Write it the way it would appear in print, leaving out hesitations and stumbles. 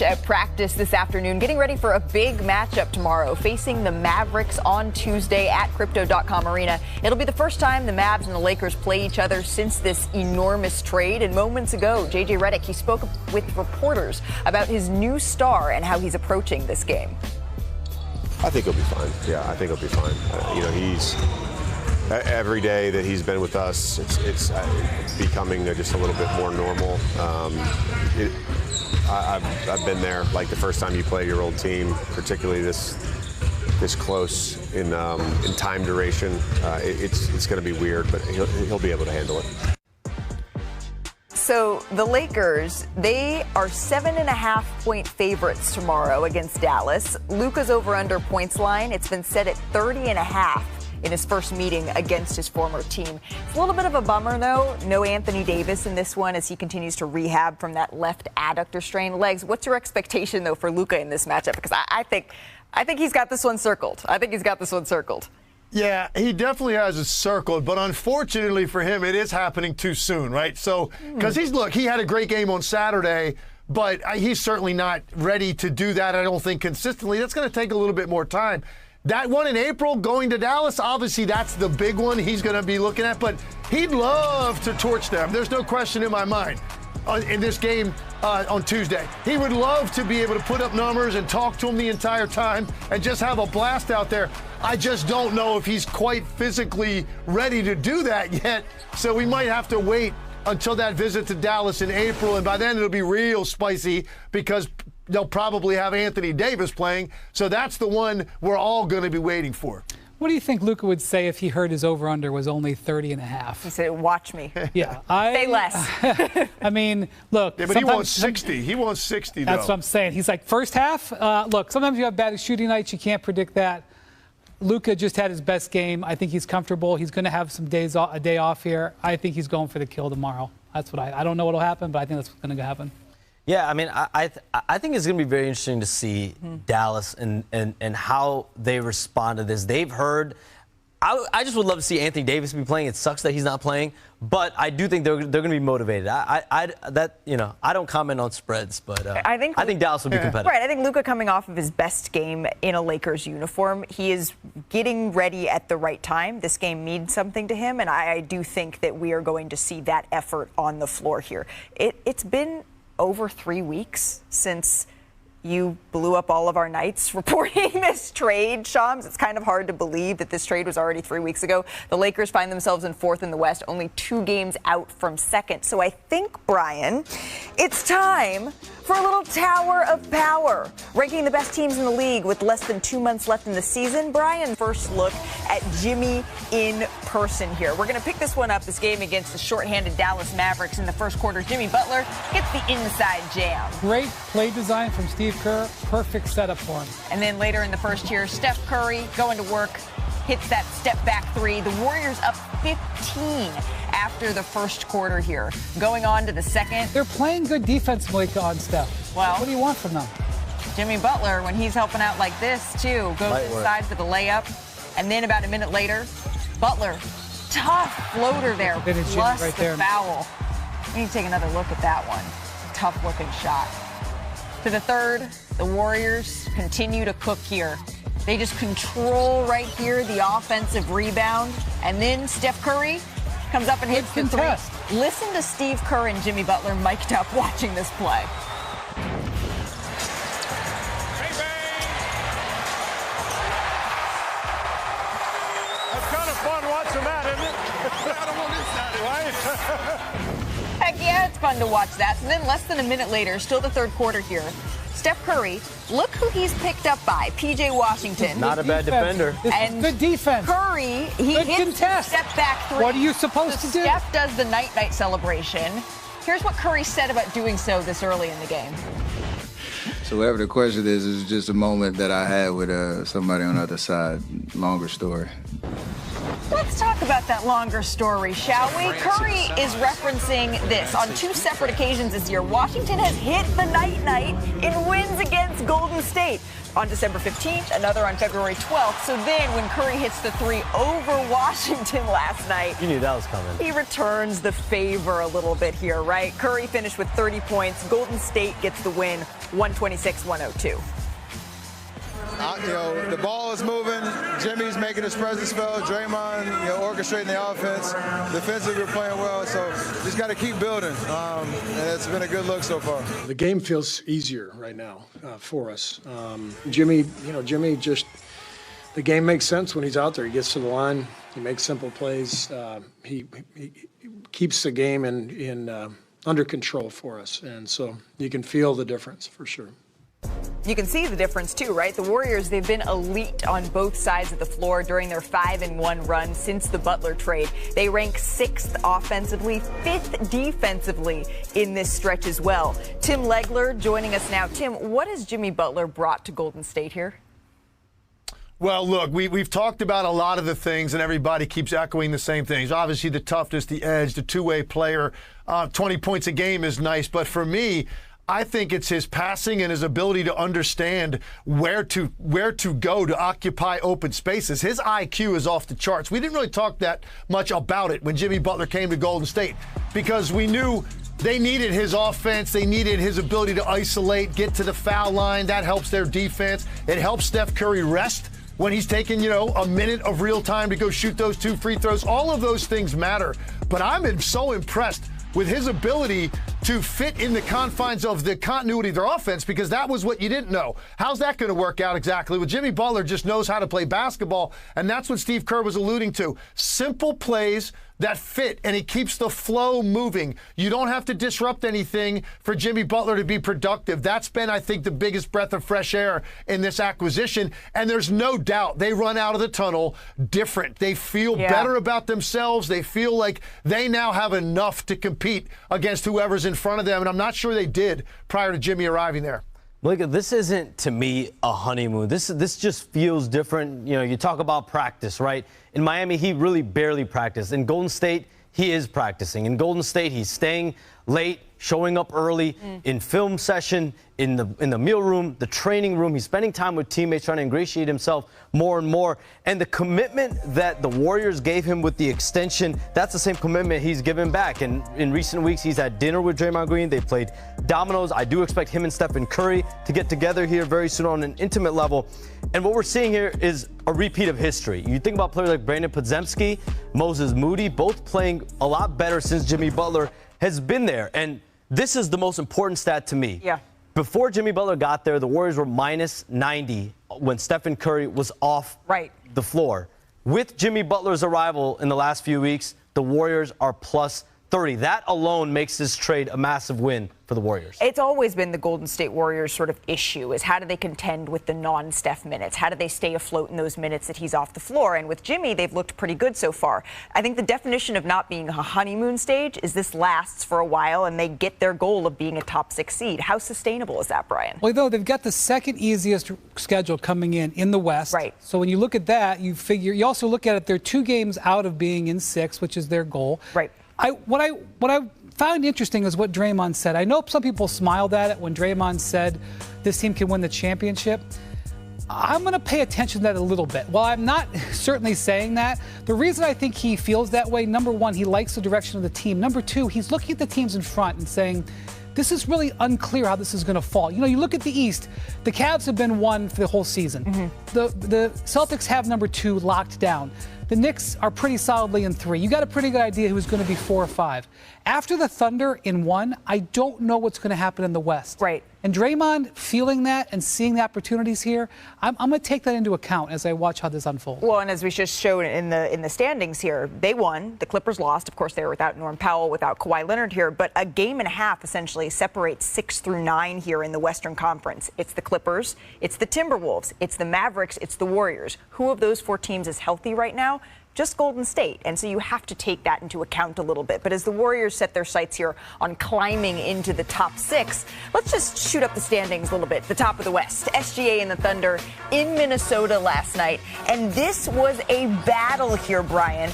at practice this afternoon, getting ready for a big matchup tomorrow, facing the Mavericks on Tuesday at Crypto.com Arena. It'll be the first time the Mavs and the Lakers play each other since this enormous trade. And moments ago, Redick, he spoke with reporters about his new star and how he's approaching this game. I think he'll be fine. Yeah, I think he'll be fine. He's every day that he's been with us, it's becoming just a little bit more normal. I've been there, like the first time you play your old team, particularly this close in time duration. It's going to be weird, but he'll be able to handle it. So the Lakers, they are 7.5-point favorites tomorrow against Dallas. Luka's over-under points line, it's been set at 30.5 in his first meeting against his former team. It's a little bit of a bummer, though. No Anthony Davis in this one as he continues to rehab from that left adductor strained legs. What's your expectation, though, for Luka in this matchup? Because I think he's got this one circled. Yeah, he definitely has it circled, but unfortunately for him, it is happening too soon, right? So, because he had a great game on Saturday, but he's certainly not ready to do that, I don't think, consistently. That's going to take a little bit more time. That one in April, going to Dallas, obviously that's the big one he's going to be looking at, but he'd love to torch them. There's no question in my mind in this game on Tuesday. He would love to be able to put up numbers and talk to them the entire time and just have a blast out there. I just don't know if he's quite physically ready to do that yet, so we might have to wait until that visit to Dallas in April, and by then it'll be real spicy because they'll probably have Anthony Davis playing, so that's the one we're all going to be waiting for. What do you think Luka would say if he heard his over-under was only 30.5? He said, watch me. Yeah. Say less. I mean, look. Yeah, but he wants 60. He wants 60, though. That's what I'm saying. He's like, first half, look, sometimes you have bad shooting nights. You can't predict that. Luka just had his best game. I think he's comfortable. He's going to have some a day off here. I think he's going for the kill tomorrow. That's what I don't know what will happen, but I think that's what's going to happen. Yeah, I mean, I think it's going to be very interesting to see Dallas and how they respond to this. They've heard. I just would love to see Anthony Davis be playing. It sucks that he's not playing, but I do think they're going to be motivated. I don't comment on spreads, but I think Dallas will be competitive. Right. I think Luka coming off of his best game in a Lakers uniform, he is getting ready at the right time. This game means something to him, and I do think that we are going to see that effort on the floor here. It's been over 3 weeks since you blew up all of our nights reporting this trade, Shams. It's kind of hard to believe that this trade was already 3 weeks ago. The Lakers find themselves in fourth in the West, only 2 games out from second. So I think, Brian, it's time for a little Tower of Power, ranking the best teams in the league with less than 2 months left in the season. Brian, first look at Jimmy in person here. We're going to pick this one up, this game against the shorthanded Dallas Mavericks in the first quarter. Jimmy Butler gets the inside jam. Great play design from Steve Kerr. Perfect setup for him. And then later in the first here, Steph Curry going to work, hits that step back three. The Warriors up 15 after the first quarter here. Going on to the second. They're playing good defense, Malika, on Steph. Well, what do you want from them? Jimmy Butler, when he's helping out like this, too, goes inside for the layup. And then about a minute later, Butler, tough floater there, plus right the foul. We need to take another look at that one. Tough-looking shot. To the third, the Warriors continue to cook here. They just control right here the offensive rebound. And then Steph Curry comes up and hits the three. Listen to Steve Kerr and Jimmy Butler mic'd up watching this play. That's kind of fun watching that, isn't it? I don't want this Saturday, right? Heck yeah, it's fun to watch that. And then less than a minute later, still the third quarter here, Steph Curry, look who he's picked up by, P.J. Washington. Not a bad defender. And good defense. Curry, he hits the step back three. What are you supposed to do? Steph does the night-night celebration. Here's what Curry said about doing so this early in the game. So whatever the question is just a moment that I had with somebody on the other side. Longer story. Let's talk about that longer story, shall we? Curry is referencing this. On 2 separate occasions this year, Washington has hit the night-night in wins against Golden State. on December 15th, another on February 12th. So then when Curry hits the three over Washington last night, you knew that was coming. He returns the favor a little bit here, right? Curry finished with 30 points. Golden State gets the win, 126-102. The ball is moving. Jimmy's making his presence felt. Draymond, orchestrating the offense. Defensively, we're playing well, so just got to keep building. And it's been a good look so far. The game feels easier right now for us. Jimmy just, the game makes sense when he's out there. He gets to the line. He makes simple plays. He keeps the game in under control for us, and so you can feel the difference for sure. You can see the difference, too, right? The Warriors, they've been elite on both sides of the floor during their 5-1 run since the Butler trade. They rank 6th offensively, 5th defensively in this stretch as well. Tim Legler joining us now. Tim, what has Jimmy Butler brought to Golden State here? Well, look, we've talked about a lot of the things, and everybody keeps echoing the same things. Obviously, the toughness, the edge, the two-way player, 20 points a game is nice. But for me, I think it's his passing and his ability to understand where to go to occupy open spaces. His IQ is off the charts. We didn't really talk that much about it when Jimmy Butler came to Golden State because we knew they needed his offense. They needed his ability to isolate, get to the foul line. That helps their defense. It helps Steph Curry rest when he's taking, a minute of real time to go shoot those 2 free throws. All of those things matter. But I'm so impressed with his ability to fit in the confines of the continuity of their offense, because that was what you didn't know. How's that going to work out exactly? Well, Jimmy Butler just knows how to play basketball, and that's what Steve Kerr was alluding to. Simple plays that fit, and he keeps the flow moving. You don't have to disrupt anything for Jimmy Butler to be productive. That's been, I think, the biggest breath of fresh air in this acquisition, and there's no doubt they run out of the tunnel different. They feel better about themselves. They feel like they now have enough to compete against whoever's in front of them, and I'm not sure they did prior to Jimmy arriving there. Malika, this isn't, to me, a honeymoon. This just feels different. You talk about practice, right? In Miami, he really barely practiced. In Golden State, he is practicing. In Golden State, he's staying late, showing up early, in film session, in the meal room, the training room. He's spending time with teammates, trying to ingratiate himself more and more. And the commitment that the Warriors gave him with the extension, that's the same commitment he's given back. And in recent weeks, he's had dinner with Draymond Green. They played dominoes. I do expect him and Stephen Curry to get together here very soon on an intimate level. And what we're seeing here is a repeat of history. You think about players like Brandon Podziemski, Moses Moody, both playing a lot better since Jimmy Butler has been there. And this is the most important stat to me. Yeah. Before Jimmy Butler got there, the Warriors were minus 90 when Stephen Curry was off the floor. With Jimmy Butler's arrival in the last few weeks, the Warriors are plus 30. That alone makes this trade a massive win for the Warriors. It's always been the Golden State Warriors' sort of issue is how do they contend with the non-Steph minutes? How do they stay afloat in those minutes that he's off the floor? And with Jimmy, they've looked pretty good so far. I think the definition of not being a honeymoon stage is this lasts for a while and they get their goal of being a top 6 seed. How sustainable is that, Brian? Well, though, they've got the second easiest schedule coming in the West. Right. So when you look at that, you also look at it, they're 2 games out of being in 6, which is their goal. Right. What I found interesting is what Draymond said. I know some people smiled at it when Draymond said this team can win the championship. I'm going to pay attention to that a little bit. While I'm not certainly saying that, the reason I think he feels that way, number one, he likes the direction of the team. Number two, he's looking at the teams in front and saying, this is really unclear how this is going to fall. You look at the East, the Cavs have been 1 for the whole season. The Celtics have number 2 locked down. The Knicks are pretty solidly in 3. You got a pretty good idea who's going to be 4 or 5. After the Thunder in 1, I don't know what's going to happen in the West. Right. And Draymond feeling that and seeing the opportunities here, I'm going to take that into account as I watch how this unfolds. Well, and as we just showed in the standings here, they won. The Clippers lost. Of course, they were without Norm Powell, without Kawhi Leonard here. But a game and a half essentially separates 6 through 9 here in the Western Conference. It's the Clippers, it's the Timberwolves, it's the Mavericks, it's the Warriors. Who of those 4 teams is healthy right now? Just Golden State. And so you have to take that into account a little bit. But as the Warriors set their sights here on climbing into the top 6, let's just shoot up the standings a little bit. The top of the West, SGA and the Thunder in Minnesota last night. And this was a battle here, Brian.